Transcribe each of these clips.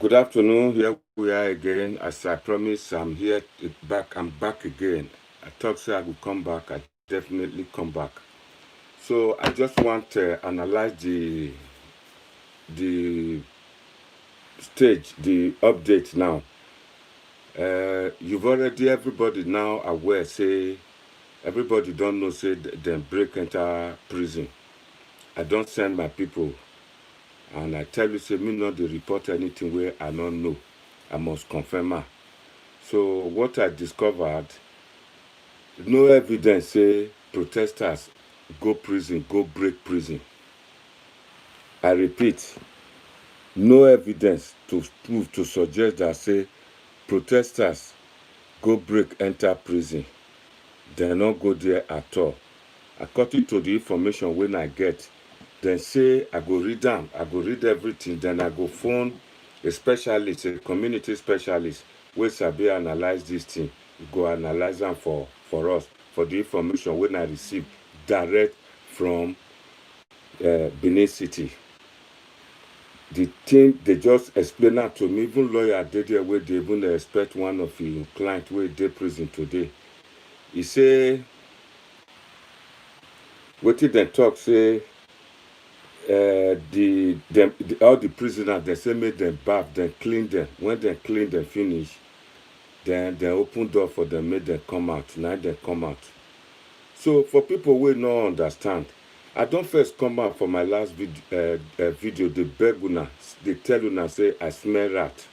Good afternoon. Here we are again. As I promised, I'm here back. I'm back again. I thought so I would come back. I definitely come back. So I just want to analyze the stage, the update now. You've already everybody now aware. Say everybody don't know. Say them break enter prison. I don't send my people, and I tell you, say me not the report anything where I don't know. I must confirm her. So what I discovered, no evidence say protesters go prison, go break prison. I repeat, no evidence to prove to suggest that say protesters go break enter prison. They not go there at all. According to the information when I get, then say I go read them, I go read everything, then I go phone a specialist, a community specialist, wey sabi analyze this thing, go analyze them for us, for the information when I receive direct from Benin City. The thing they just explain that to me, even lawyer dey there wey dey even expect one of him client wey dey prison today. He say wetin dem talk say all the prisoners they say make them bath, then clean them. When they clean them finish, then they open door for them, make them come out. Now they come out. So for people who no understand, I don't first come out for my last video. They beg una, they tell una say I smell rat.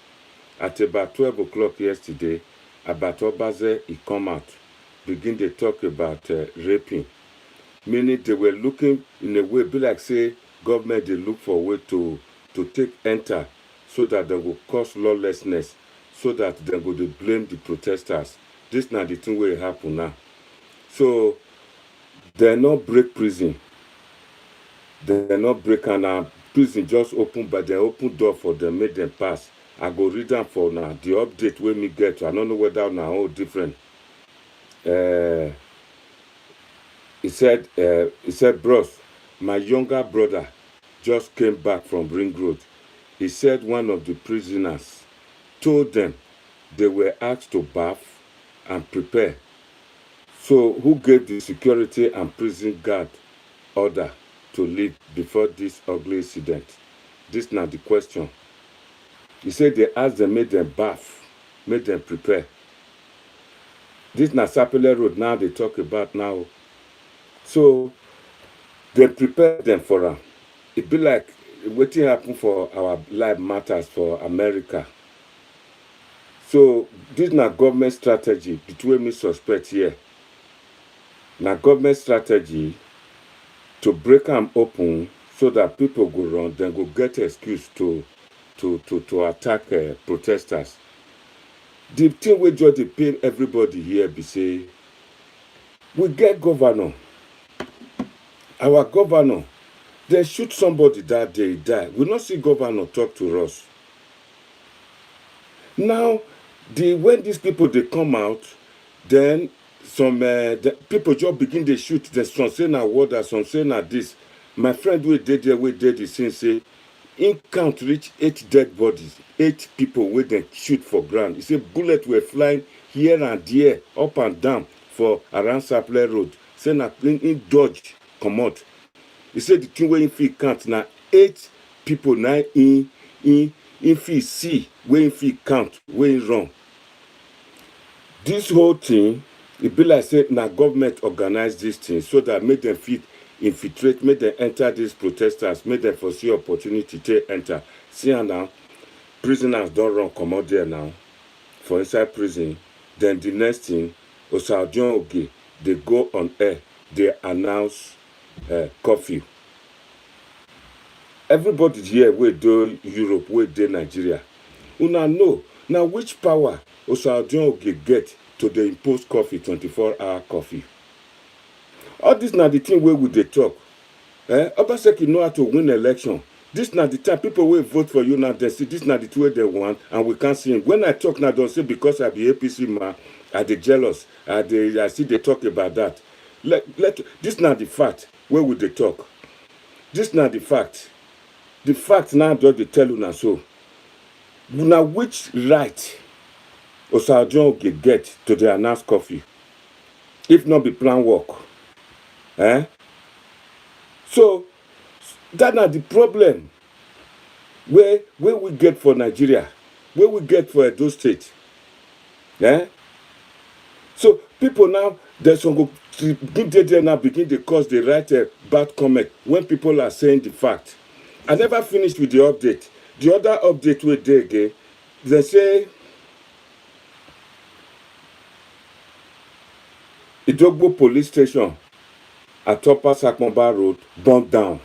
At about 12 o'clock yesterday, about Obaze, he come out, begin to talk about raping. Meaning they were looking in a way, be like say government they look for a way to take enter so that they will cause lawlessness, so that they will blame the protesters. This not the thing will happen now. So they not break prison. They not break and prison just open, but they open door for them, make them pass. I go read them for now. The update when me get, I don't know whether now all different. He said, bros, my younger brother just came back from Ring Road. He said one of the prisoners told them they were asked to bath and prepare. So who gave the security and prison guard order to leave before this ugly incident? This is not the question. He said they asked them, made them bath, made them prepare. This is not Sapele Road now they talk about now. So they prepare them for them. It be like wetin happen for our life matters for America. So this na government strategy between me suspect here. Na government strategy to break them open so that people go run, then go get excuse to attack protesters. The thing we just dey pain everybody here be say we get governor. Our governor, they shoot somebody that day, die. We not see governor talk to us. Now, when these people they come out, then some people just begin to shoot. There's some say na water, some say na this. My friend we did there, we did the same say, in count reach 8 dead bodies, 8 people where they shoot for ground. He said bullets were flying here and there, up and down for around Sapele Road. Say na in dodge. Come out. He said the thing where in fee count now 8 people now in fee see where in fee count where in wrong. This whole thing, it be like say now government organize this thing so that make them fit infiltrate, make them enter these protesters, make them foresee opportunity to enter. See now, prisoners don't run come out there now for inside prison. Then the next thing, Osaudion Oge, they go on air, they announce curfew. Everybody here wey do Europe, wey do Nigeria, una know now which power Osaudion Oge get to the impose curfew, 24-hour curfew. All this na the thing wey we dey talk. Obaseki know how to win election. This na the time people will vote for you now. They see this na the way they want, and we can't see him. When I talk now, don't say because I be APC man, I dey jealous. I see they talk about that. This na the fact. Where would they talk? This na the fact. The fact now just they tell you now so. Now, which right Osaojon get to the announce coffee, if not be plan work? Eh? So that na the problem where we get for Nigeria, where we get for Edo State. Eh? So people now, there's some go there now begin to cause the right bad comment when people are saying the fact. I never finished with the update. The other update we did again, they say Idogbo police station at Upper Sakmomba Road burnt down.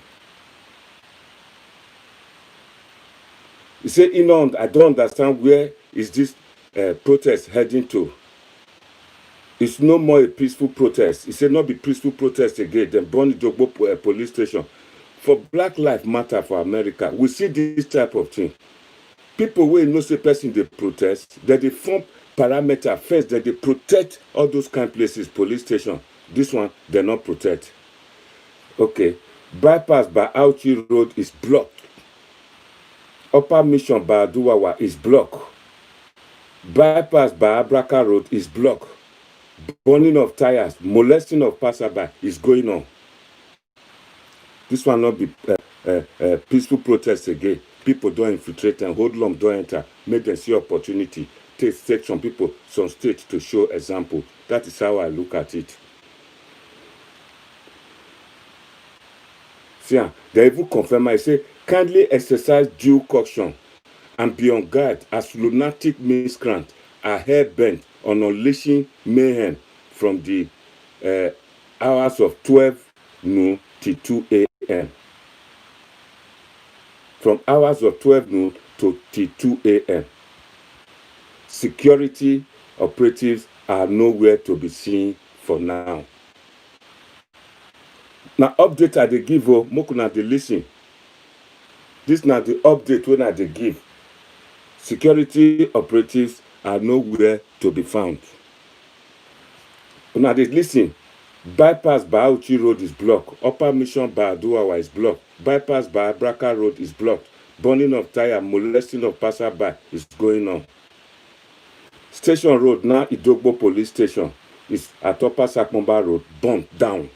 He said, I don't understand where is this protest heading to. It's no more a peaceful protest. He said, not be peaceful protest again. Then burn Idogbo police station. For Black Lives Matter for America, we see this type of thing. People wey no say person dey protest, that they form parameter first, that they protect all those kind of places, police station. This one, they not protect. Okay. Bypass by Auchi Road is blocked. Upper Mission by Aduwawa is blocked. Bypass by Abraka Road is blocked. Burning of tires, molesting of passerby is going on. This one not be peaceful protest again. People don't infiltrate and hold long don't enter. Make them see opportunity. Take some people, some states to show example. That is how I look at it. See, they even confirm. I say, kindly exercise due caution and be on guard as lunatic miscreants are hell-bent on unleashing mayhem from the hours of 12 noon to 2 a.m. From hours of 12 noon to 2 a.m. Security operatives are nowhere to be seen for now. Now, update I dey give, make una dey listen. This na the update when I dey give. Security operatives are nowhere to be found. Una dey listen. Bypass by Auchi Road is blocked. Upper Mission by Aduwawa is blocked. Bypass by Abraka Road is blocked. Burning of tire, molesting of passerby is going on. Station Road, now Idogbo Police Station, is at Upper Sakmomba Road, burnt down.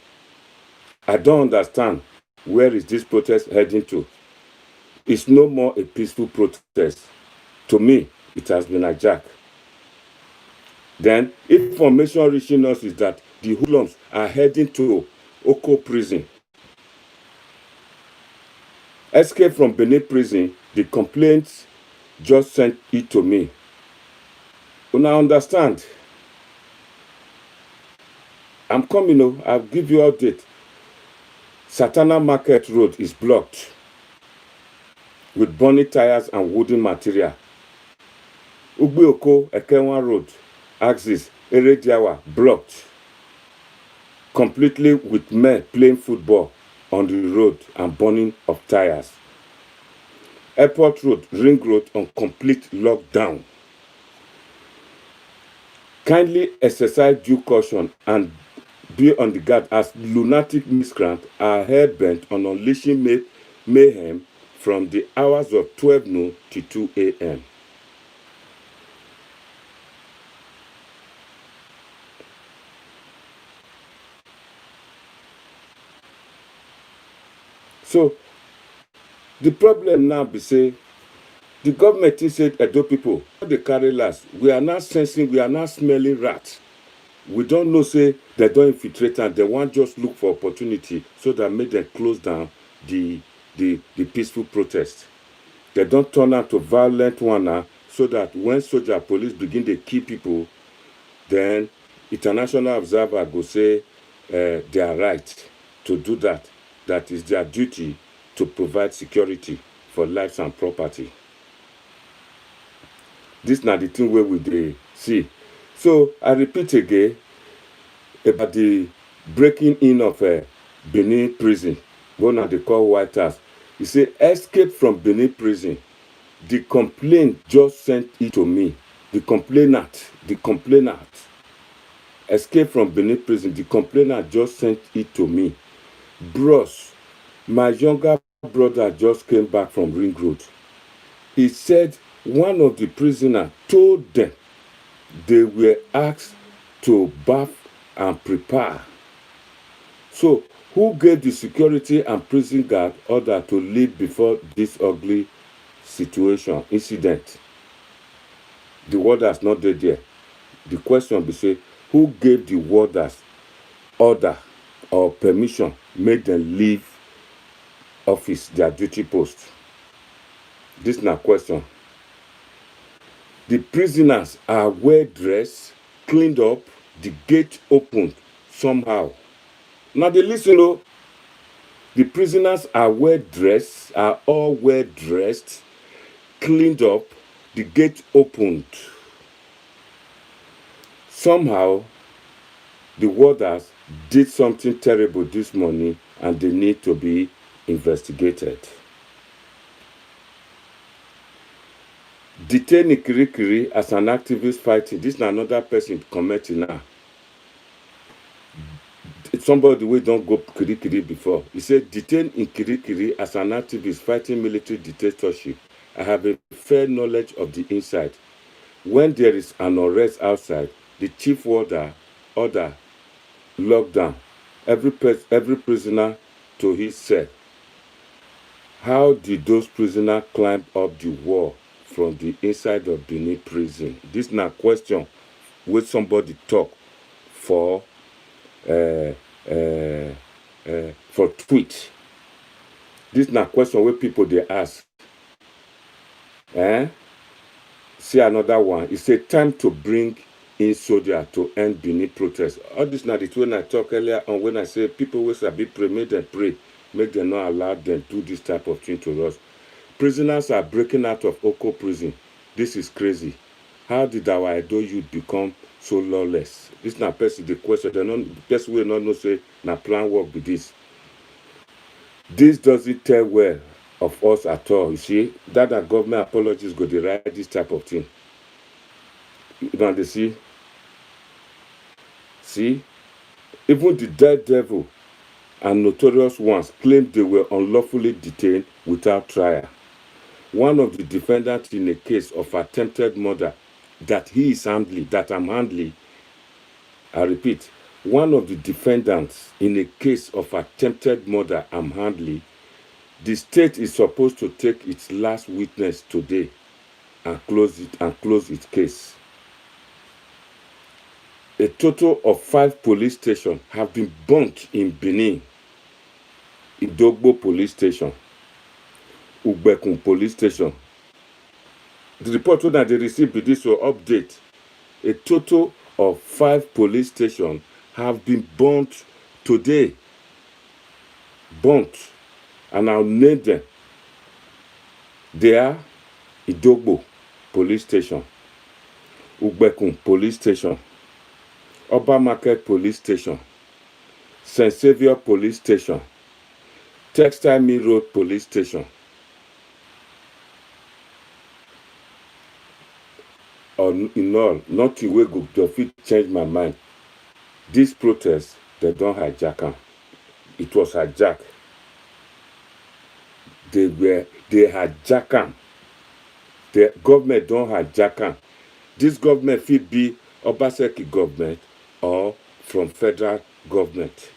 I don't understand where is this protest heading to. It's no more a peaceful protest. To me, it has been hijacked. Then, information reaching us is that the hoodlums are heading to Oko prison. Escape from Benin prison, the complaints just sent it to me. Una understand? I'm coming, I'll give you update. Satana Market Road is blocked with burning tires and wooden material. Ugbeoko Ekenwa Road, axis, Erediawa, blocked completely with men playing football on the road and burning of tires. Airport Road, Ring Road on complete lockdown. Kindly exercise due caution and be on the guard as lunatic miscreants are hell-bent on unleashing mayhem from the hours of 12 noon to 2 a.m. So, the problem now be say, the government said, Edo people, they carry last. We are not sensing, we are not smelling rats. We don't know, say, they don't infiltrate and they want just look for opportunity so that make them close down the peaceful protest. They don't turn out to violent one now so that when soldier police begin to kill people, then international observer go say they are right to do that. That is their duty to provide security for lives and property. This is not the thing where we see. So I repeat again about the breaking in of Benin prison, one they call White House. He said, escape from Benin prison. The complaint just sent it to me. The complainant, escape from Benin prison. The complainant just sent it to me. Bros, my younger brother just came back from Ring Road. He said one of the prisoners told them they were asked to bath and prepare. So, who gave the security and prison guard order to leave before this ugly incident? The warders not there. The question be say, who gave the warders order or permission, make them leave office, their duty post? This is not question. The prisoners are well dressed, cleaned up, the gate opened somehow. Now they listen, oh. The prisoners are all well dressed, cleaned up, the gate opened. Somehow, the warders did something terrible this morning and they need to be investigated. Detain Ikirikiri as an activist fighting. This is another person commenting now. Somebody who don't go Kirikiri before. He said, detain Ikirikiri as an activist fighting military dictatorship. I have a fair knowledge of the inside. When there is an arrest outside, the chief warder order lockdown. Every prisoner to his cell. How did those prisoners climb up the wall from the inside of Benin prison? This is not a question where somebody talk for tweet. This is not a question where people they ask. See another one. It's a time to bring in soldier to end Benin protest. All this now is when I talk earlier on when I say people will be pray, make them pray, make them not allow them do this type of thing to us. Prisoners are breaking out of Oko prison. This is crazy. How did our Edo youth become so lawless? This is not person the question. The person will not know say na plan work with this. This doesn't tell well of us at all. You see, that government apologies go to write this type of thing. You know, they see, even the dead devil and notorious ones claimed they were unlawfully detained without trial. One of the defendants in a case of attempted murder that I'm handling, I repeat, one of the defendants in a case of attempted murder I'm handling, the state is supposed to take its last witness today and close its case. A total of 5 police stations have been burnt in Benin. Idogbo Police Station, Ugbekun Police Station. The report that they received with this will update. A total of 5 police stations have been burnt today. Burnt. And I'll name them. They are Idogbo Police Station, Ugbekun Police Station, Oba Market Police Station, St. Saviour Police Station, Textile Mill Road Police Station. In all, nothing will go to fit change my mind. This protest, they don't hijack them. It was hijacked. They hijack them. The government don't hijack them. This government fit be Obaseki government or from federal government.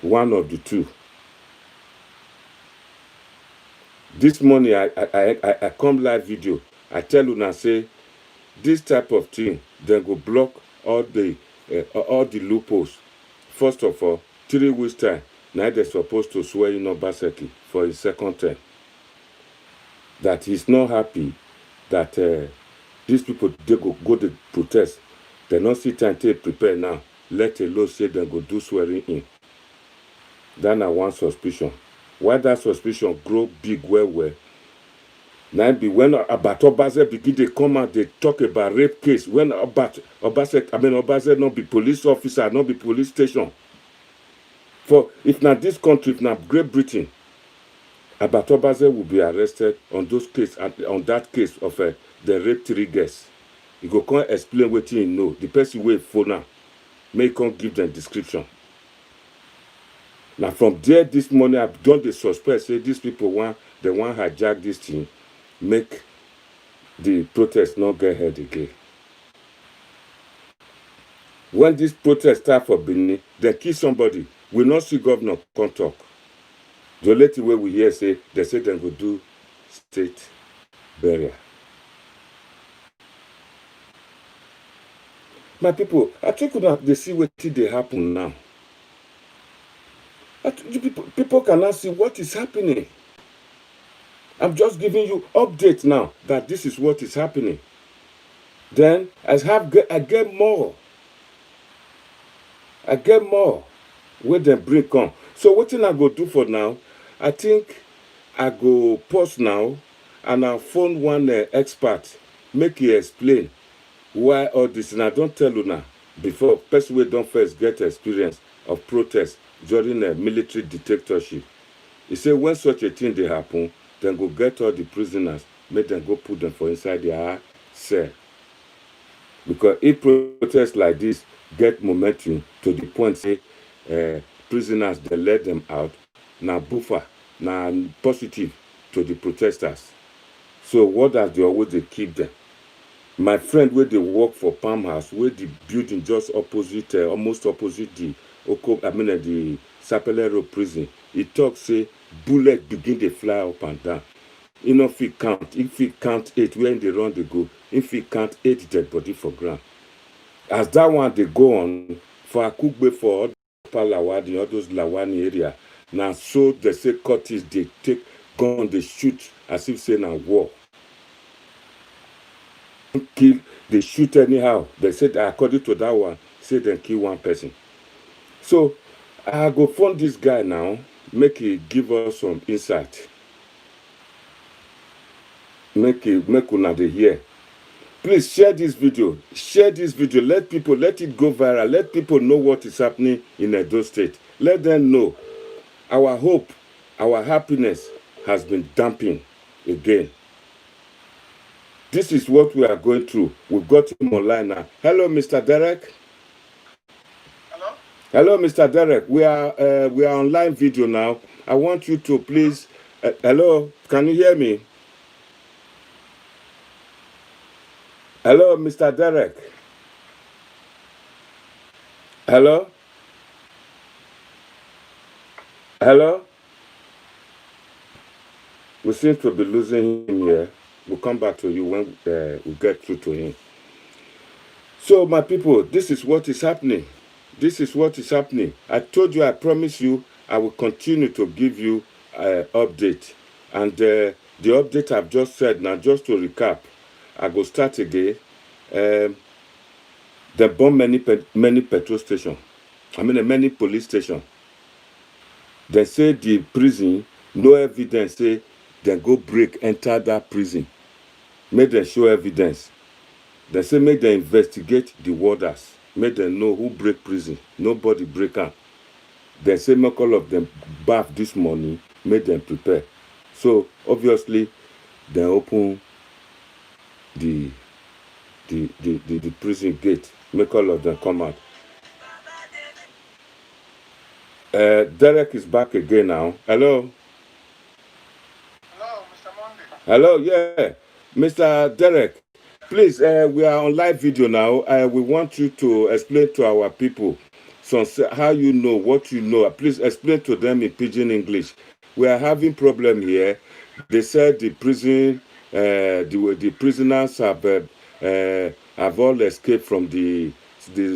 One of the two. This morning I come live video. I tell you now say this type of thing then go block all the loopholes. First of all, 3 weeks time, now they're supposed to swear in Obaseki for his second term. That he's not happy that these people they go to protest. They not sit and take prepare now. Let alone say they go do swearing in. Then I want suspicion. Why that suspicion grow big well. Now be when Obase begin to come out, they talk about rape case. When Obase not be police officer, not be police station. For if not this country, if not Great Britain, Obase will be arrested on those case on that case of the rape 3 girls. He go come explain what he know. The person will phone now. May come give them description. Now from there this morning I've done the suspect say these people want hijack this thing, make the protest not get head again. When this protest start for Benin, they kill somebody, we not see governor come talk. The only way we hear say, they say they go do state burial. My people, I think they see what they happen now. People cannot see what is happening. I'm just giving you update now that this is what is happening. Then I get more. I get more where them bring come. So what thing I go do for now? I think I go pause now and I'll phone one expert, make he explain why all this. And I don't tell you now, before, person wey don't first get experience of protest during a military dictatorship. He say when such a thing dey happen, then go get all the prisoners, make them go put them for inside their cell. Because if protests like this get momentum to the point say prisoners, they let them out, now buffer, now positive to the protesters. So what does they always they keep them? My friend where they work for Palm House, where the building just opposite, almost opposite the the Sapelero prison, he talks say bullet begin to fly up and down. You know, if he count 8, when they run, they go. If he count 8 dead body for ground. As that one they go on for Akugbe for Lawani, all those Lawani area. Now so they say Curtis they take gun, they shoot as if saying a war. Kill, they shoot anyhow. They said according to that one, say they kill one person. So I go phone this guy now, make he give us some insight. Make una dey hear. Please share this video. Share this video. Let it go viral. Let people know what is happening in Edo State. Let them know. Our hope, our happiness has been dampened again. This is what we are going through. We've got him online now. Hello, Mr. Derek. Hello? Hello, Mr. Derek. We are on live video now. I want you to please... hello, can you hear me? Hello, Mr. Derek. Hello? Hello? We seem to be losing him here. We'll come back to you when we get through to him. So, my people, this is what is happening. This is what is happening. I told you, I promise you, I will continue to give you an update. And the update I've just said, now just to recap, I go start again. They bomb many petrol stations. Many police stations. They say the prison, no evidence, say they go break, enter that prison. Make them show evidence. They say make them investigate the warders. Make them know who break prison. Nobody break up. They say make all of them bath this morning, make them prepare. So obviously, they open the prison gate, make all of them come out. Derek is back again now. Hello. Hello, Mr. Monday. Hello, yeah. Mr. Derek, please, we are on live video now. We want you to explain to our people how you know, what you know. Please explain to them in pidgin English. We are having problem here. They said the prison, the prisoners have all escaped from the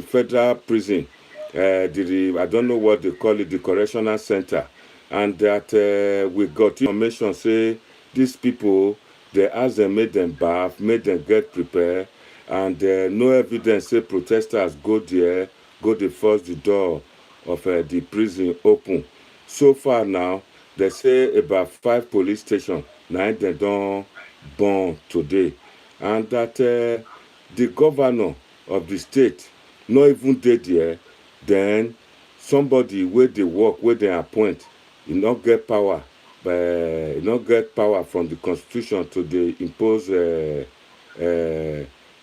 federal prison. I don't know what they call it, the correctional center. And that we got information say these people, they ask them, made them bath, made them get prepared, and no evidence say protesters go there, they force the door of the prison open. So far now, they say about 5 police stations, now they don't burn today. And that the governor of the state, not even dead there, then somebody where they work, where they appoint, you not get power, but you not get power from the constitution to they impose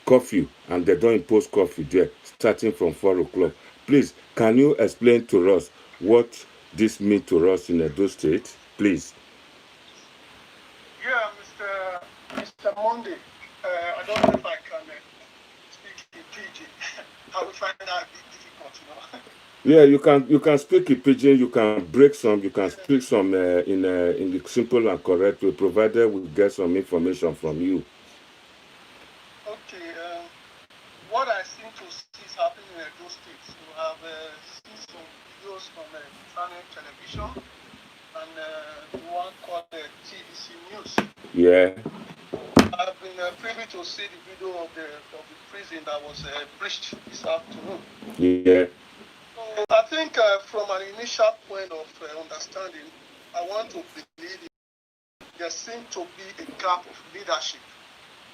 curfew, and they don't impose curfew there, starting from 4 o'clock. Please, can you explain to us what this means to us in Edo State, please? Yeah, Mr. Monday. I don't know if I can speak in PG. I will find that a bit difficult, Yeah, you can speak in pidgin. You can break some. You can speak some in the simple and correct way, provided we get some information from you. Okay. What I seem to see is happening in those states. So I've seen some videos from channel television and the one called TVC News. Yeah. I've been privy to see the video of the prison that was breached this afternoon. Yeah. So I think from an initial point of understanding, I want to believe there seems to be a gap of leadership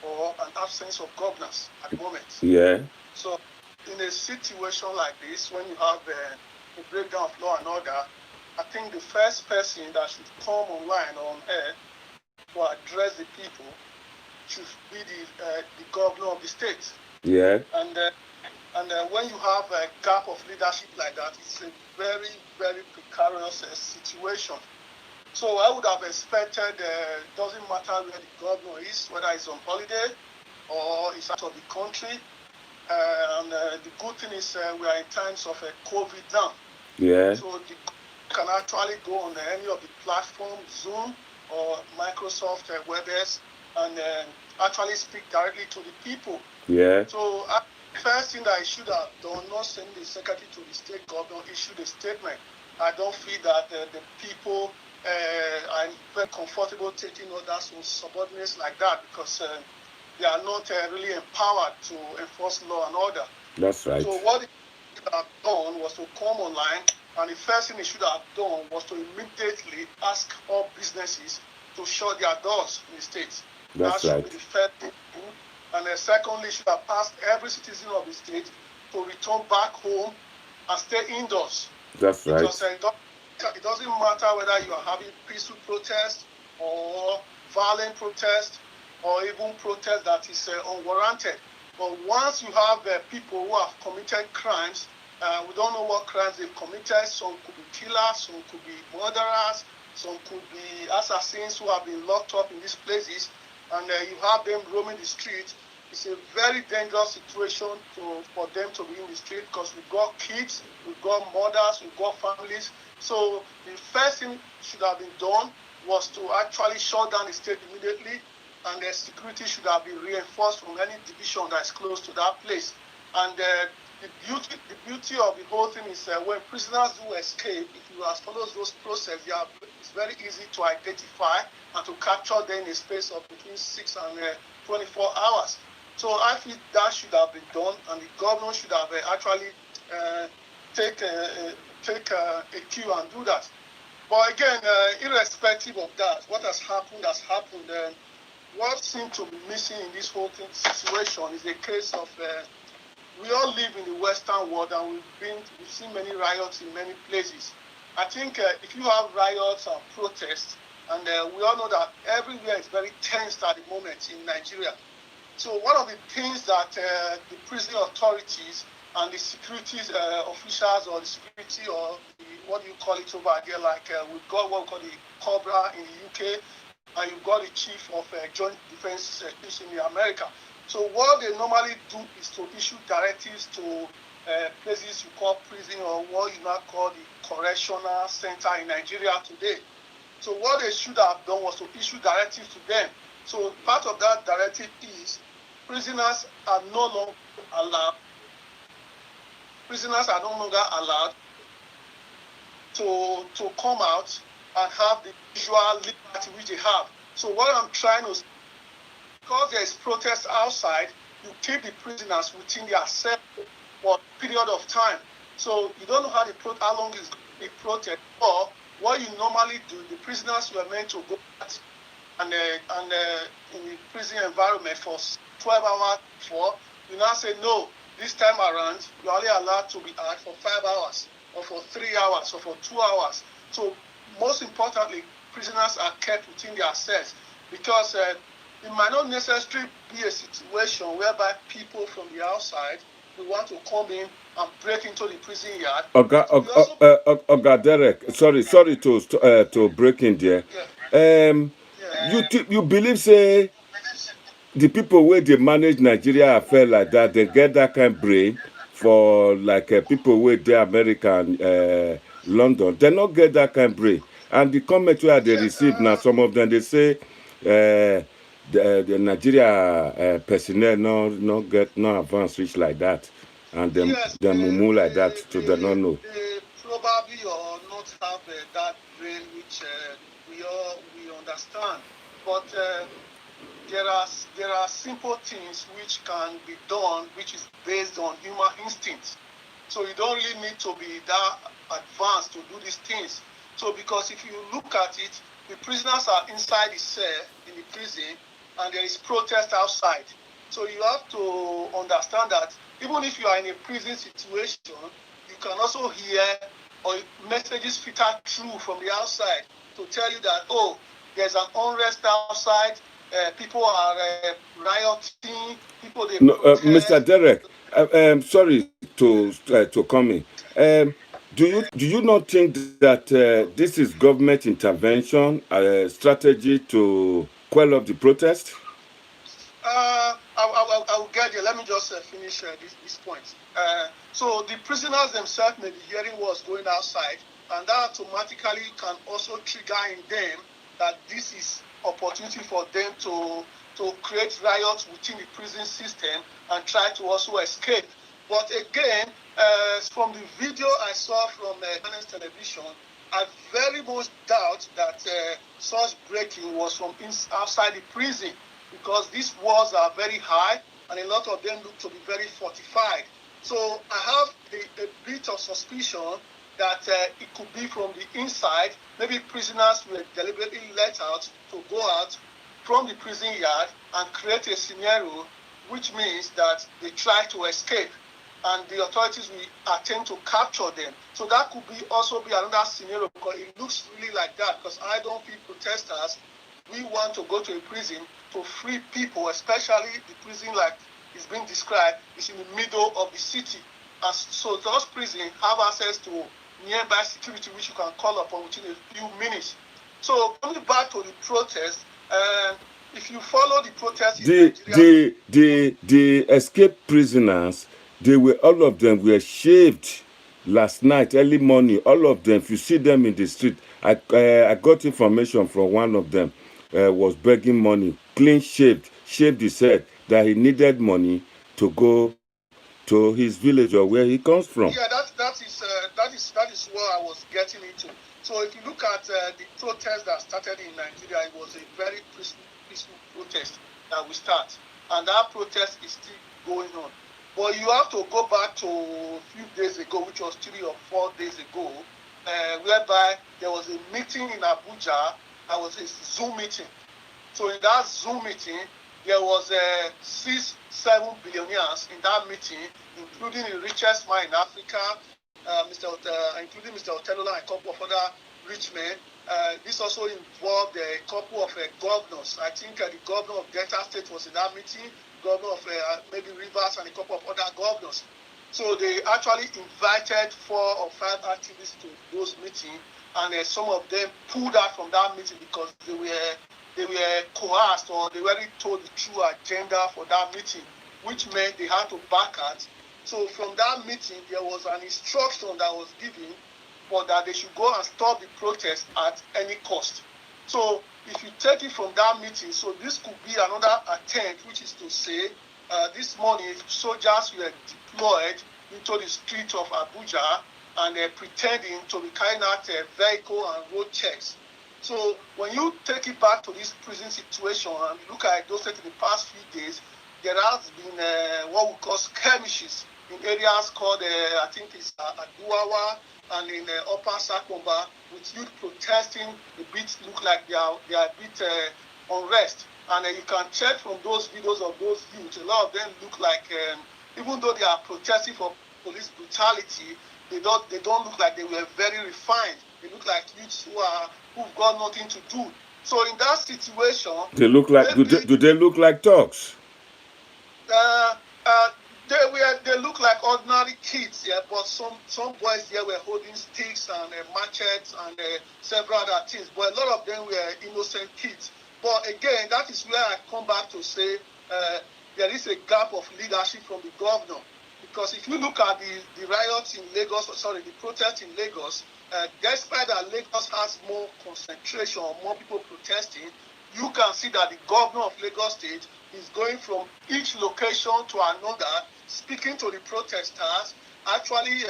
or an absence of governance at the moment. Yeah. So in a situation like this, when you have a breakdown of law and order, I think the first person that should come online or on air to address the people should be the governor of the state. Yeah. And when you have a gap of leadership like that, it's a very, very precarious situation. So I would have expected, doesn't matter where the governor is, whether he's on holiday or he's out of the country. And the good thing is we are in times of COVID now. Yeah. So the can actually go on any of the platforms, Zoom or Microsoft WebEx, and actually speak directly to the people. Yeah. So first thing that I should have done, not send the secretary to the state governor, issued a statement. I don't feel that the people are very comfortable taking orders from subordinates like that because they are not really empowered to enforce law and order. That's right. So what he should have done was to come online, and the first thing he should have done was to immediately ask all businesses to shut their doors in the state. That's that should right. be the first thing. And secondly, should have asked every citizen of the state to return back home and stay indoors. That's right. Because it doesn't matter whether you are having peaceful protest or violent protest or even protest that is unwarranted. But once you have people who have committed crimes, we don't know what crimes they've committed. Some could be killers, some could be murderers, some could be assassins who have been locked up in these places, and you have them roaming the streets. It's a very dangerous situation for them to be in the street because we've got kids, we've got mothers, we've got families. So the first thing should have been done was to actually shut down the state immediately, and the security should have been reinforced from any division that is close to that place. And the beauty of the whole thing is when prisoners do escape, if you follow those processes, it's very easy to identify and to capture them in a space of between 6 and 24 hours. So I think that should have been done, and the governor should have actually take a cue and do that. But again, irrespective of that, what has happened has happened. What seems to be missing in this whole situation is a case of we all live in the Western world, and we've seen many riots in many places. I think if you have riots and protests, and we all know that everywhere is very tense at the moment in Nigeria. So one of the things that the prison authorities and the security officials or the security or what do you call it over there, like we've got what we call the Cobra in the UK, and you've got the chief of joint defense in America. So what they normally do is to issue directives to places you call prison or what you now call the correctional center in Nigeria today. So what they should have done was to issue directives to them. So part of that directive is prisoners are no longer allowed to come out and have the usual liberty which they have. So what I'm trying to say, because there is protest outside, you keep the prisoners within their cell for a period of time. So you don't know how long is the protest, or what you normally do, the prisoners were meant to go out and in the prison environment for 12 hours before, you now say, no, this time around, you're only allowed to be out for 5 hours, or for 3 hours, or for 2 hours. So most importantly, prisoners are kept within their cells, because it might not necessarily be a situation whereby people from the outside will want to come in and break into the prison yard. Oga Derek, sorry to break in there. Yeah. You believe say the people where they manage Nigeria affair like that, they get that kind of brain for like people where they America and London. They not get that kind of brain. And the comment where they Yes, receive now, some of them they say the Nigeria personnel no get no advance reach like that, and yes, them mumu like that, so they don't know. they probably or not have that brain which we understand, but there are simple things which can be done, which is based on human instincts. So you don't really need to be that advanced to do these things. So because if you look at it, the prisoners are inside the cell in the prison, and there is protest outside. So you have to understand that even if you are in a prison situation, you can also hear or messages filter through from the outside to tell you that, oh, there's an unrest outside, people are rioting, people they No, Mr. protest. Derek, sorry to come in. Do you not think that this is government intervention strategy to quell up the protest? I will get there. Let me just finish this point. So the prisoners themselves may be hearing what's going outside, and that automatically can also trigger in them that this is opportunity for them to create riots within the prison system and try to also escape. But again, from the video I saw from Ghana's television, I very much doubt that such breaking was from outside the prison, because these walls are very high and a lot of them look to be very fortified. So I have a bit of suspicion that it could be from the inside. Maybe prisoners were deliberately let out to go out from the prison yard and create a scenario which means that they try to escape and the authorities will attempt to capture them. So that could also be another scenario, because it looks really like that, because I don't feel protesters, we want to go to a prison to free people, especially the prison like it's being described is in the middle of the city. And so those prisons have access to nearby security which you can call upon within a few minutes. So coming back to the protest, if you follow the protest in Nigeria, The escaped prisoners, all of them were shaved last night, early morning. All of them, if you see them in the street, I got information from one of them, was begging money, clean shaved his head, that he needed money to go to his village or where he comes from. yeah, that is what I was getting into. So if you look at the protest that started in Nigeria, it was a very peaceful protest that we start, and that protest is still going on. But you have to go back to a few days ago, which was 3 or 4 days ago, whereby there was a meeting in Abuja. That was a Zoom meeting. So in that Zoom meeting, there was 6-7 billionaires in that meeting, including the richest man in Africa, including Mr. Otelola and a couple of other rich men. This also involved a couple of governors. I think the governor of Delta State was in that meeting, governor of maybe Rivers, and a couple of other governors. So they actually invited 4 or 5 activists to those meetings, and some of them pulled out from that meeting because they were coerced, or they weren't told the true agenda for that meeting, which meant they had to back out. So from that meeting, there was an instruction that was given for that they should go and stop the protest at any cost. So if you take it from that meeting, so this could be another attempt, which is to say, this morning soldiers were deployed into the streets of Abuja and pretending to be carrying out vehicle and road checks. So when you take it back to this prison situation and look at those in the past few days, there has been what we call skirmishes in areas called, I think it's Aduwawa and in Upper Sakomba, with youth protesting. A bit look like they are a bit unrest. And you can check from those videos of those youth, a lot of them look like, even though they are protesting for police brutality, they don't look like they were very refined. They look like youths who've got nothing to do. So in that situation, They look like, do they look like thugs? They look like ordinary kids, yeah, but some boys there were holding sticks and machetes and several other things, but a lot of them were innocent kids. But again, that is where I come back to say there is a gap of leadership from the governor. Because if you look at the riots in Lagos, the protests in Lagos, despite that Lagos has more concentration or more people protesting, you can see that the governor of Lagos State is going from each location to another, speaking to the protesters, actually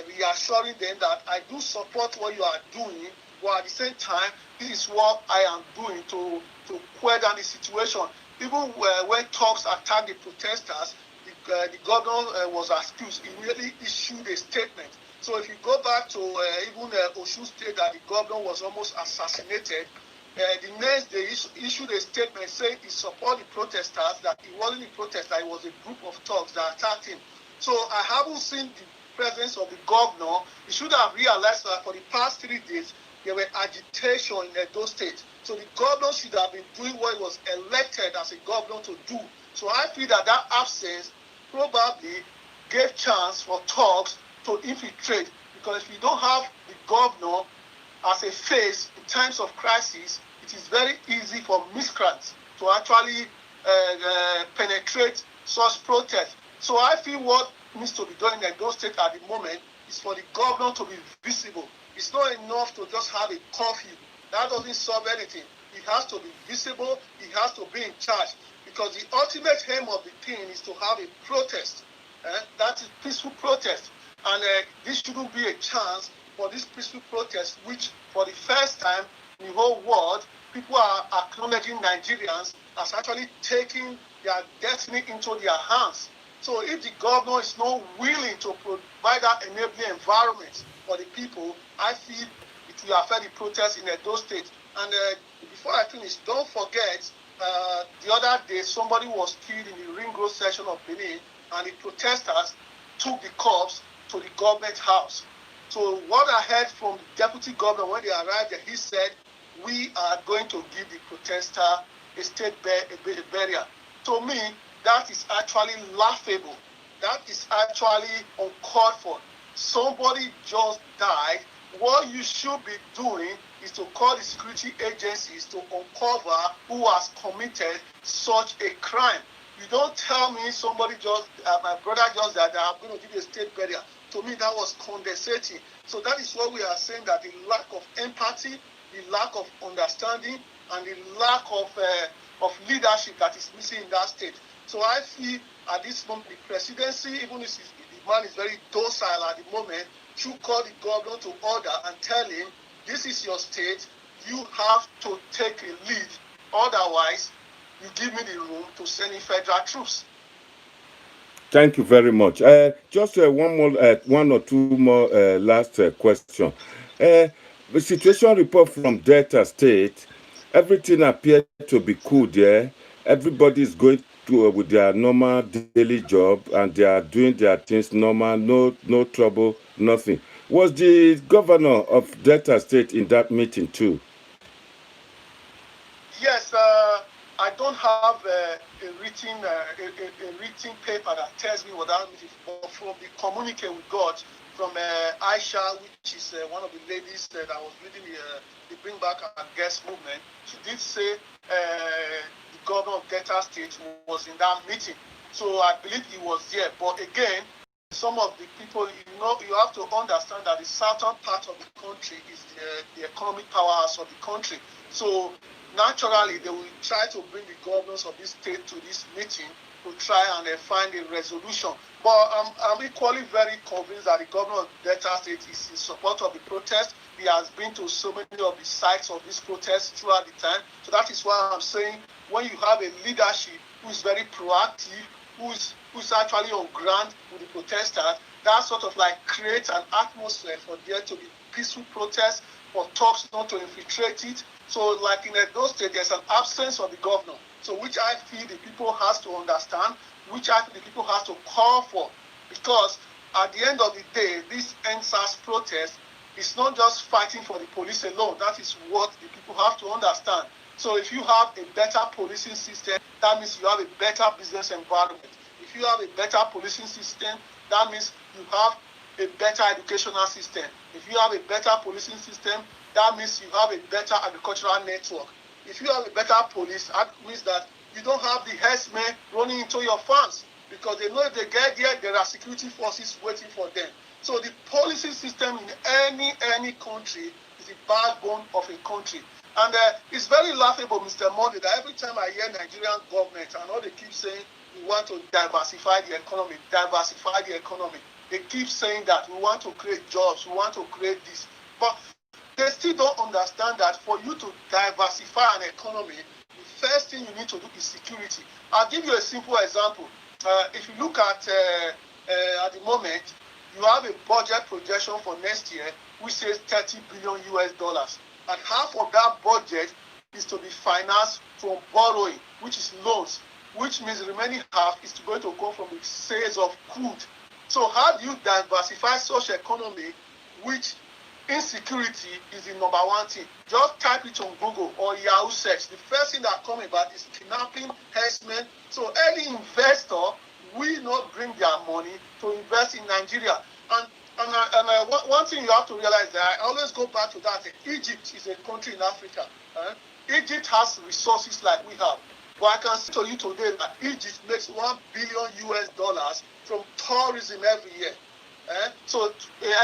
reassuring them that I do support what you are doing, but at the same time, this is what I am doing to quell down the situation. Even when talks attacked the protesters, the governor was accused, immediately issued a statement. So if you go back to even Osun State, that the governor was almost assassinated, the next day issued a statement saying he supported the protesters, that it wasn't a protest, that it was a group of thugs that attacked him. So I haven't seen the presence of the governor. He should have realized that for the past 3 days, there were agitation in those states. So the governor should have been doing what he was elected as a governor to do. So I feel that absence probably gave chance for thugs to infiltrate, because if you don't have the governor as a face in times of crisis, it is very easy for miscreants to actually penetrate such protests. So I feel what needs to be done in those states at the moment is for the governor to be visible. It's not enough to just have a curfew. That doesn't solve anything. He has to be visible. He has to be in charge, because the ultimate aim of the thing is to have a protest. That is peaceful protest. And this shouldn't be a chance for this peaceful protest, which for the first time in the whole world, people are acknowledging Nigerians as actually taking their destiny into their hands. So if the governor is not willing to provide that enabling environment for the people, I feel it will affect the protests in those states. And before I finish, don't forget, the other day somebody was killed in the Ring Road section of Benin, and the protesters took the corpse to the government house. So what I heard from the deputy governor when they arrived there, he said, we are going to give the protester a state burial. To me, that is actually laughable. That is actually uncalled for. Somebody just died. What you should be doing is to call the security agencies to uncover who has committed such a crime. You don't tell me somebody just, my brother just died, I'm going to give you a state burial. To me, that was condescending. So that is what we are saying, that the lack of empathy, the lack of understanding, and the lack of leadership that is missing in that state. So I feel at this moment, the presidency, even if the man is very docile at the moment, should call the governor to order and tell him, this is your state, you have to take a lead. Otherwise, you give me the room to send in federal troops. Thank you very much. Just one or two more last question. The situation report from Delta State, everything appeared to be cool there. Everybody is going to with their normal daily job, and they are doing their things normal, no trouble, nothing. Was the governor of Delta State in that meeting too? Yes, I don't have a written paper that tells me what that means, but from the communique we got from NAIJA, which is one of the ladies that was leading the Bring Back Our Guest movement, she did say the governor of Delta State was in that meeting. So I believe he was there. But again, some of the people, you have to understand that the southern part of the country is the economic powerhouse of the country. So naturally, they will try to bring the governors of this state to this meeting to try and find a resolution. But I'm equally very convinced that the governor of Delta State is in support of the protest. He has been to so many of the sites of this protest throughout the time. So that is why I'm saying, when you have a leadership who is very proactive, who's actually on ground with the protesters, that sort of like creates an atmosphere for there to be peaceful protests, for talks not to infiltrate it. So like in those states, there's an absence of the governor. So which I feel the people has to understand, which I feel the people has to call for. Because at the end of the day, this NSAS protest is not just fighting for the police alone. That is what the people have to understand. So if you have a better policing system, that means you have a better business environment. If you have a better policing system, that means you have a better educational system. If you have a better policing system, that means you have a better agricultural network. If you have a better police, that means that You don't have the herdsmen running into your farms because they know if they get there are security forces waiting for them. So the policy system in any country is the backbone of a country. And it's very laughable, Mr. Monday, that every time I hear Nigerian government and all they keep saying, we want to diversify the economy, diversify the economy. They keep saying that we want to create jobs, we want to create this. But they still don't understand that for you to diversify an economy, the first thing you need to do is security. I'll give you a simple example. If you look at the moment, you have a budget projection for next year which says 30 billion US dollars. And half of that budget is to be financed from borrowing, which is loans, which means the remaining half is going to come from the sales of crude. So how do you diversify such economy which insecurity is the number one thing? Just type it on Google or Yahoo search. The first thing that comes about is kidnapping, herdsmen. So any investor will not bring their money to invest in Nigeria. And one thing you have to realize that I always go back to that. Egypt is a country in Africa. Egypt has resources like we have. But I can say to you today that Egypt makes $1 billion US dollars from tourism every year. So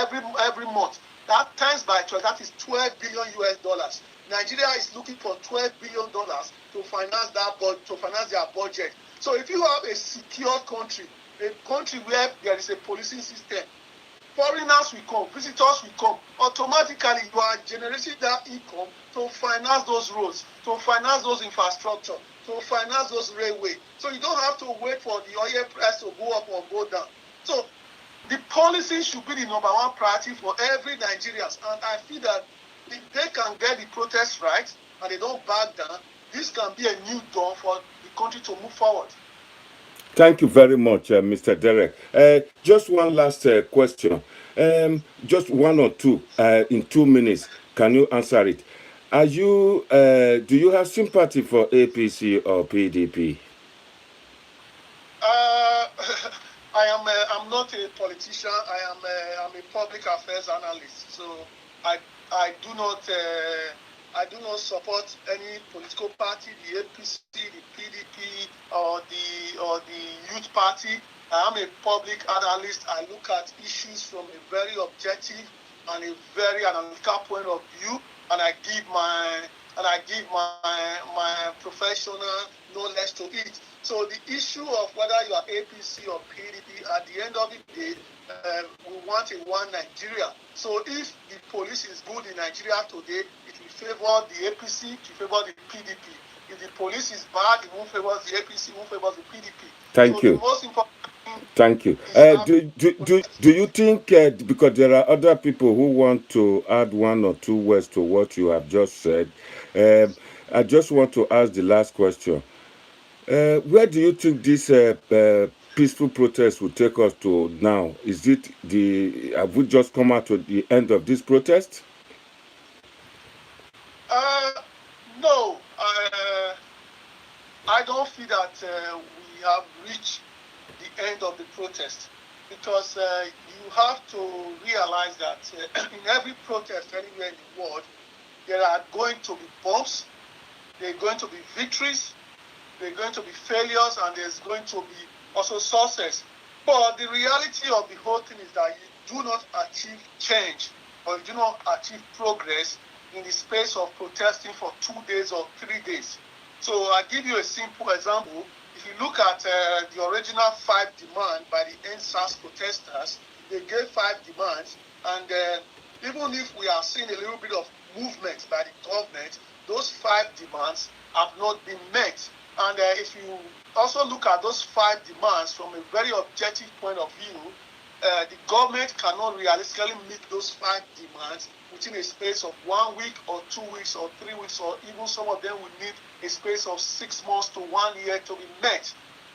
every month. That times by 12, that is 12 billion US dollars. Nigeria is looking for $12 billion to finance to finance their budget. So if you have a secure country, a country where there is a policing system, foreigners will come, visitors will come, automatically you are generating that income to finance those roads, to finance those infrastructure, to finance those railway. So you don't have to wait for the oil price to go up or go down. So the policy should be the number one priority for every Nigerians. And I feel that if they can get the protest right and they don't back down, this can be a new dawn for the country to move forward. Thank you very much, Mr. Derek. Just one last question. Just one or two in 2 minutes. Can you answer it? Do you have sympathy for APC or PDP? I'm not a politician. I'm a public affairs analyst. So I do not support any political party, the APC, the PDP, or the Youth Party. I am a public analyst. I look at issues from a very objective and a very analytical point of view, and I give my professional knowledge to it. So the issue of whether you are APC or PDP, at the end of the day, we want a one Nigeria. So if the police is good in Nigeria today, it will favor the APC, it will favor the PDP. If the police is bad, it won't favor the APC, it won't favor the PDP. Thank you. The most important thing. Thank you. Do you think, because there are other people who want to add one or two words to what you have just said, I just want to ask the last question. Where do you think this peaceful protest will take us to now? Have we just come out to the end of this protest? No, I don't feel that we have reached the end of the protest, because you have to realize that in every protest anywhere in the world, there are going to be bumps, there are going to be victories, there are going to be failures, and there's going to be also success. But the reality of the whole thing is that you do not achieve change or you do not achieve progress in the space of protesting for 2 days or 3 days. So I'll give you a simple example. If you look at the original 5 demands by the NSAS protesters, they gave 5 demands, and even if we are seeing a little bit of movement by the government, those 5 demands have not been met. And if you also look at those 5 demands from a very objective point of view, the government cannot realistically meet those 5 demands within a space of 1 week or 2 weeks or 3 weeks, or even some of them will need a space of 6 months to 1 year to be met.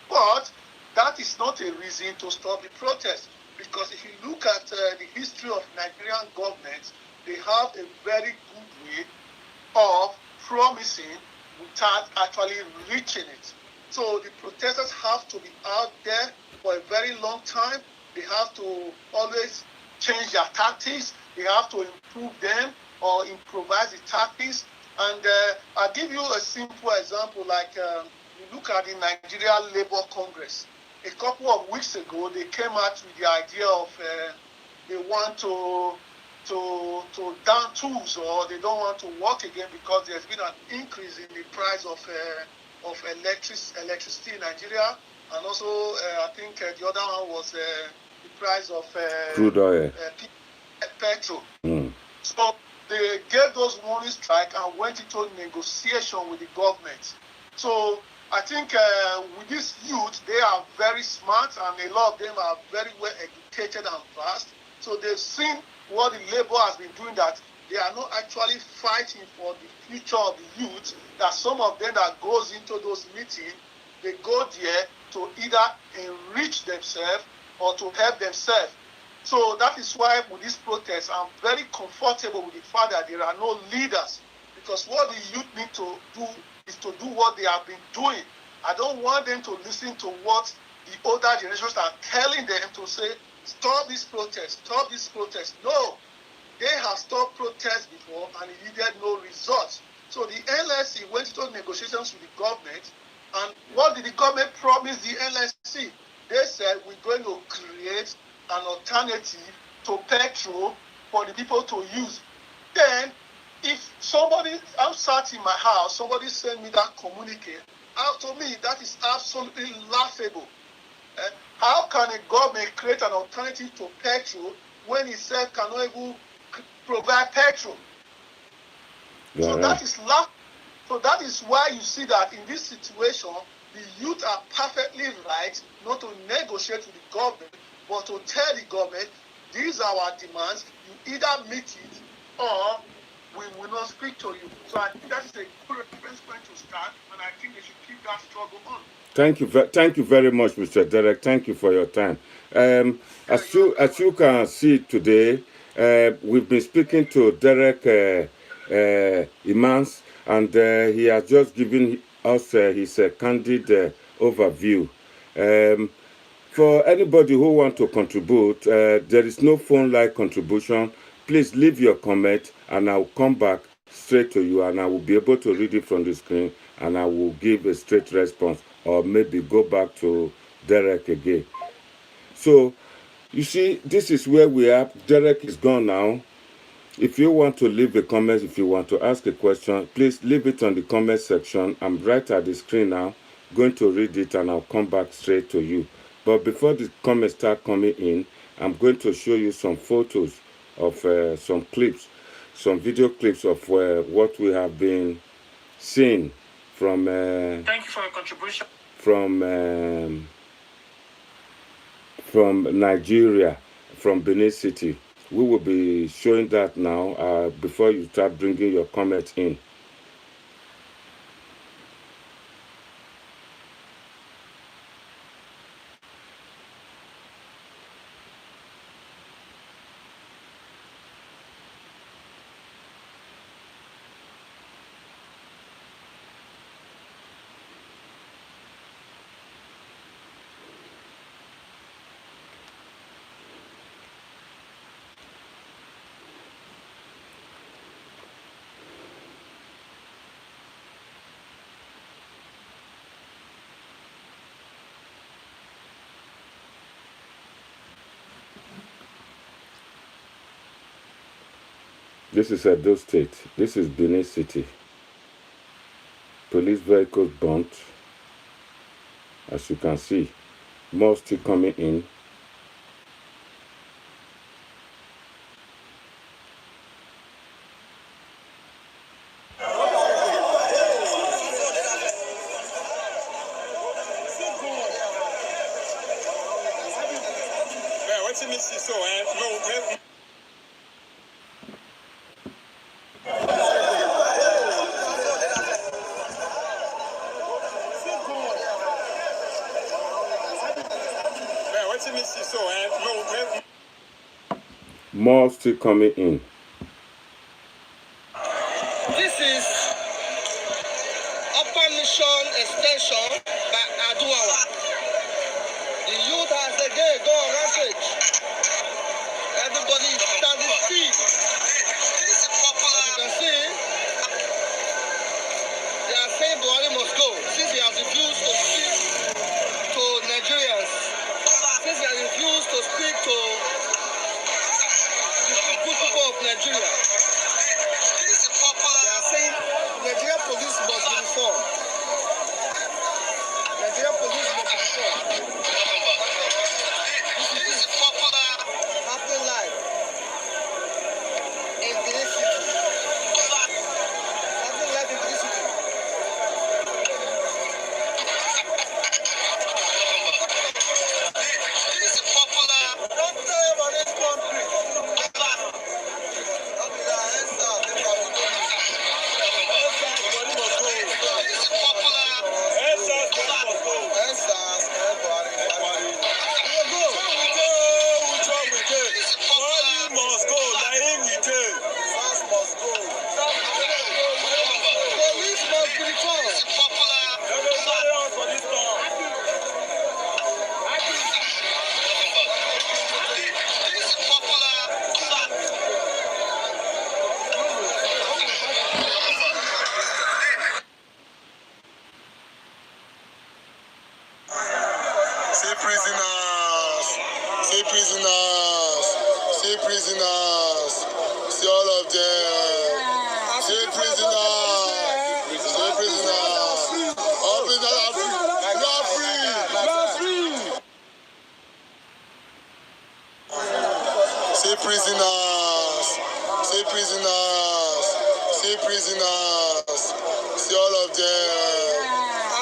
But that is not a reason to stop the protest, because if you look at the history of Nigerian government, they have a very good way of promising without actually reaching it. So the protesters have to be out there for a very long time. They have to always change their tactics. They have to improve them or improvise the tactics. And I'll give you a simple example. Like you look at the Nigeria Labour Congress. A couple of weeks ago, they came out with the idea of they want to down tools, or they don't want to work again because there's been an increase in the price of electricity in Nigeria, and also I think the other one was the price of crude oil, petrol. Mm. So they gave those warning strike and went into negotiation with the government. So I think with this youth, they are very smart, and a lot of them are very well educated and fast. So they've seen what the Labour has been doing, that they are not actually fighting for the future of the youth, that some of them that goes into those meetings, they go there to either enrich themselves or to help themselves. So that is why with this protest, I'm very comfortable with the fact that there are no leaders, because what the youth need to do is to do what they have been doing. I don't want them to listen to what the older generations are telling them to say, stop this protest, stop this protest. No, they have stopped protests before and it needed no results. So the LSC went into negotiations with the government, and what did the government promise the LSC? They said, we're going to create an alternative to petrol for the people to use. Then, if somebody, I'm sat in my house, somebody sent me that communique, to me, that is absolutely laughable. How can a government create an alternative to petrol when itself cannot even provide petrol? Yeah, So right. that is laughable. So that is why you see that in this situation, the youth are perfectly right not to negotiate with the government, but to tell the government, these are our demands, you either meet it or we will not speak to you. So I think that is a good reference point to start, and I think they should keep that struggle on. Thank you very much, Mr. Derek. Thank you for your time. As you can see today, we've been speaking to Derek Imans, and he has just given us his candid overview. For anybody who want to contribute, there is no phone-like contribution. Please leave your comment, and I'll come back straight to you, and I will be able to read it from the screen, and I will give a straight response, or maybe go back to Derek again. So, you see, this is where we are. Derek is gone now. If you want to leave a comment, if you want to ask a question, please leave it on the comment section. I'm right at the screen now, going to read it, and I'll come back straight to you. But before the comments start coming in, I'm going to show you some photos of some clips, some video clips of what we have been seeing from. Thank you for your contribution. From Nigeria, from Benin City. We will be showing that now before you start bringing your comments in. This is Edo State. This is Benin City. Police vehicles burnt. As you can see, more still coming in. More still coming in. This is Upper Mission Extension by Aduawa. The youth has again gone on rampage. Everybody is standing still. As you can see, they are saying Buhari must go since he has refused of them. Say prisoners. Say prisoners. All prisoners are free. You are free. You are free. Say prisoners. Say prisoners. Say prisoners. See all of them.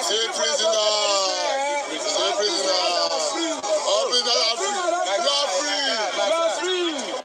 Say prisoners. Say prisoners. All prisoners are free. You are free. You are free.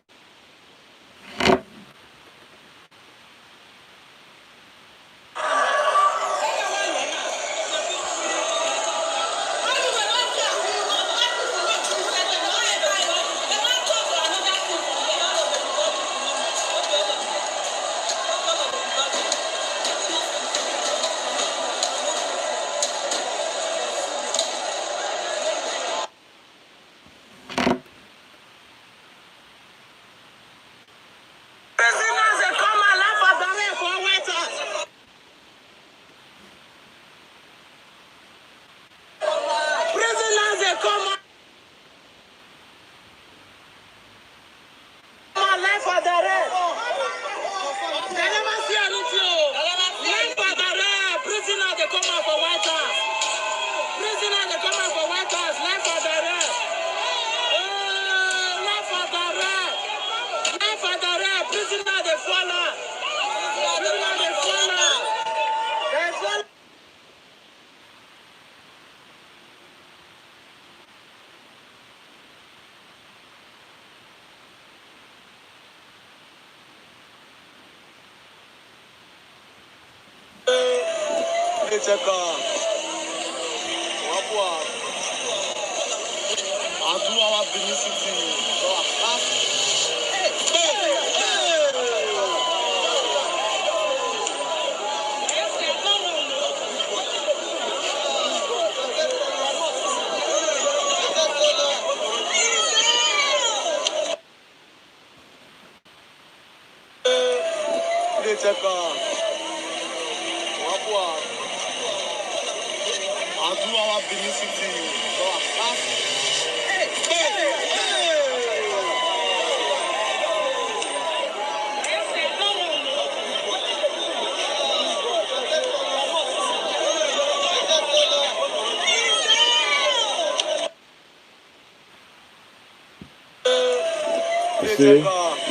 You see,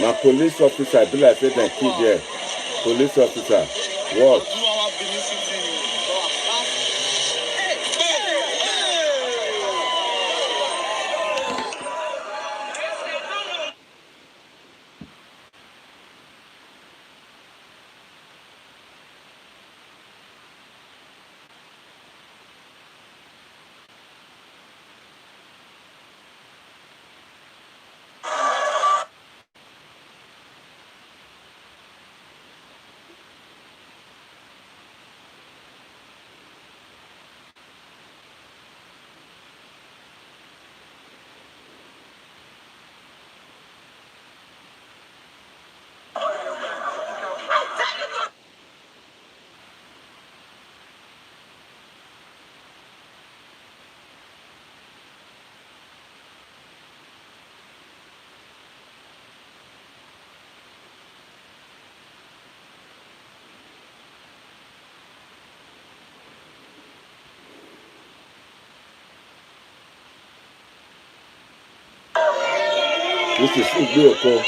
my police officer, I be like say them kid there. Police officer, what? This is Ugbo.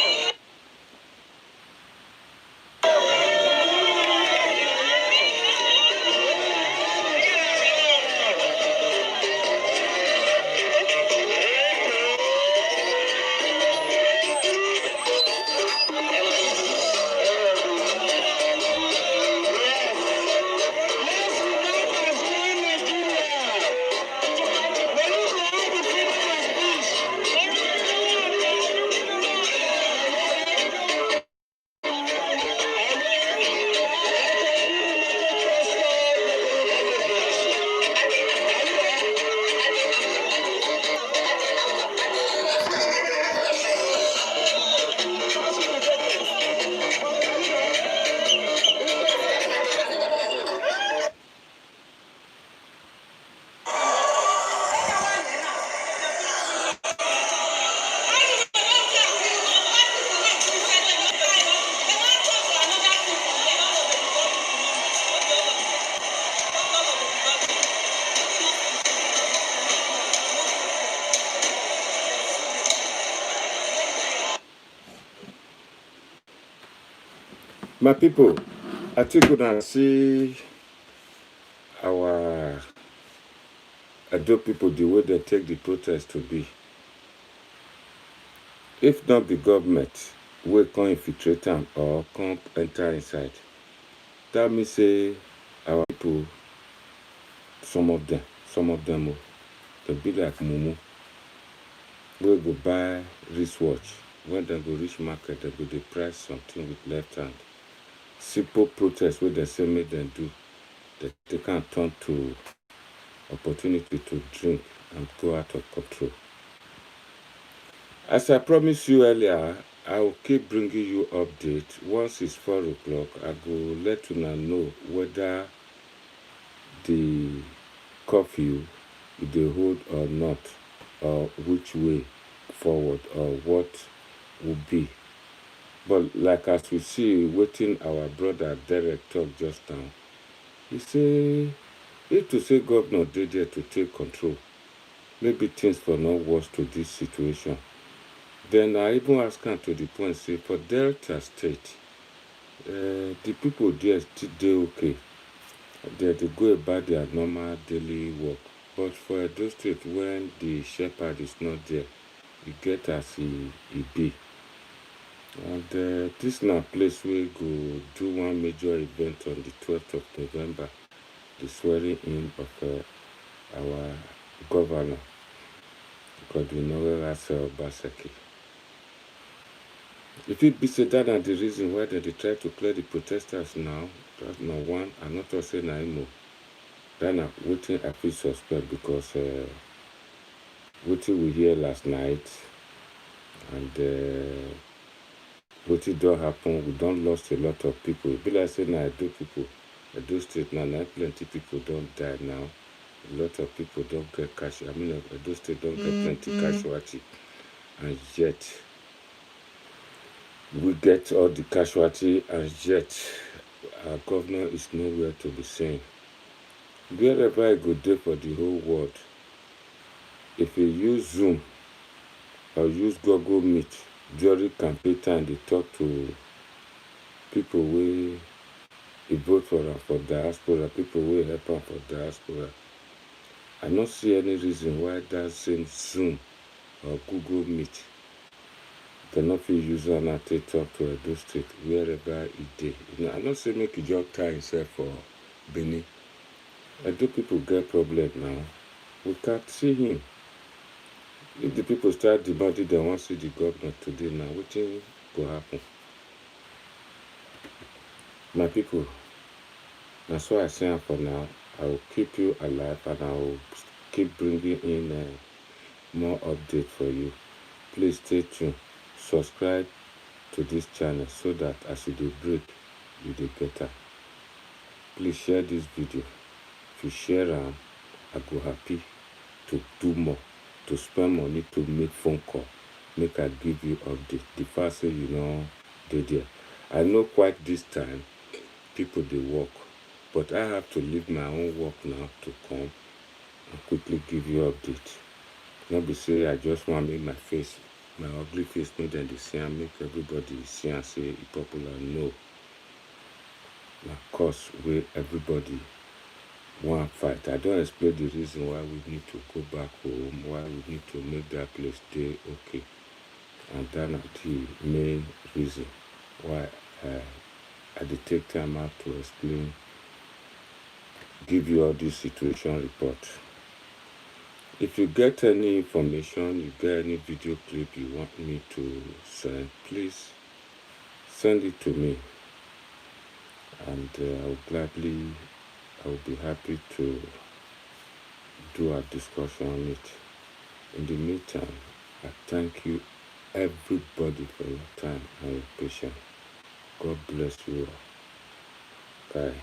My people, I think we can see our Edo people the way they take the protest to be. If not the government, we can't infiltrate them or can't enter inside. That means say our people, some of them, they be like mumu. We go buy wristwatch. When they go reach market, they go dey price something with left hand. Simple protest where they say make them do, they can turn to opportunity to drink and go out of control. As I promised you earlier, I will keep bringing you updates. Once it's 4 o'clock, I will let you know whether the curfew they hold or not, or which way forward, or what will be. But like as we see, waiting our brother Derek talk just now, he say, if to say governor did there to take control, maybe things for not worse to this situation. Then I even ask him to the point, say, for Delta State, the people there still dey okay. They go about their normal daily work. But for Edo State, when the shepherd is not there, you get as he be. And this na place we go do one major event on the 12th of November, the swearing in of our governor, Godwin Obaseki. If it be said that and the reason why they try to clear the protesters now, that's not one, I'm not saying no. Then I'm waiting I feel suspect because what we hear last night and what don't happen, we don't lost a lot of people. It be like saying I do people, I do state now, plenty people don't die now. A lot of people don't get cash. I mean, I do state don't get plenty casualty, and yet we get all the casualty, and yet our governor is nowhere to be seen. Wherever I go there for the whole world, if you use Zoom or use Google Meet during campaign time, they talk to people who vote for diaspora, people who help them for diaspora. I don't see any reason why that same Zoom or Google Meet cannot be used on to talk to Edo State wherever it is. I don't say make you just tie himself for Benin. Edo people get problem now. We can't see him. If the people start demanding they want to see the governor today now, what will happen? My people, that's why I say for now, I will keep you alive and I will keep bringing in more updates for you. Please stay tuned. Subscribe to this channel so that as you do break, you do better. Please share this video. If you share them, I go happy to do more, to spend money to make phone call, make I give you update. The first say they there. I know quite this time people they work, but I have to leave my own work now to come and quickly give you update. Not be say I just want to make my face, my ugly face, make them see and make everybody see and say it popular. No. Of course, where everybody want fight. I don't explain the reason why we need to go back home, why we need to make that place stay okay. And that's the main reason why I did take time out to explain, give you all this situation report. If you get any information, you get any video clip you want me to send, please send it to me. And I will be happy to do a discussion on it. In the meantime, I thank you everybody for your time and your patience. God bless you all. Bye.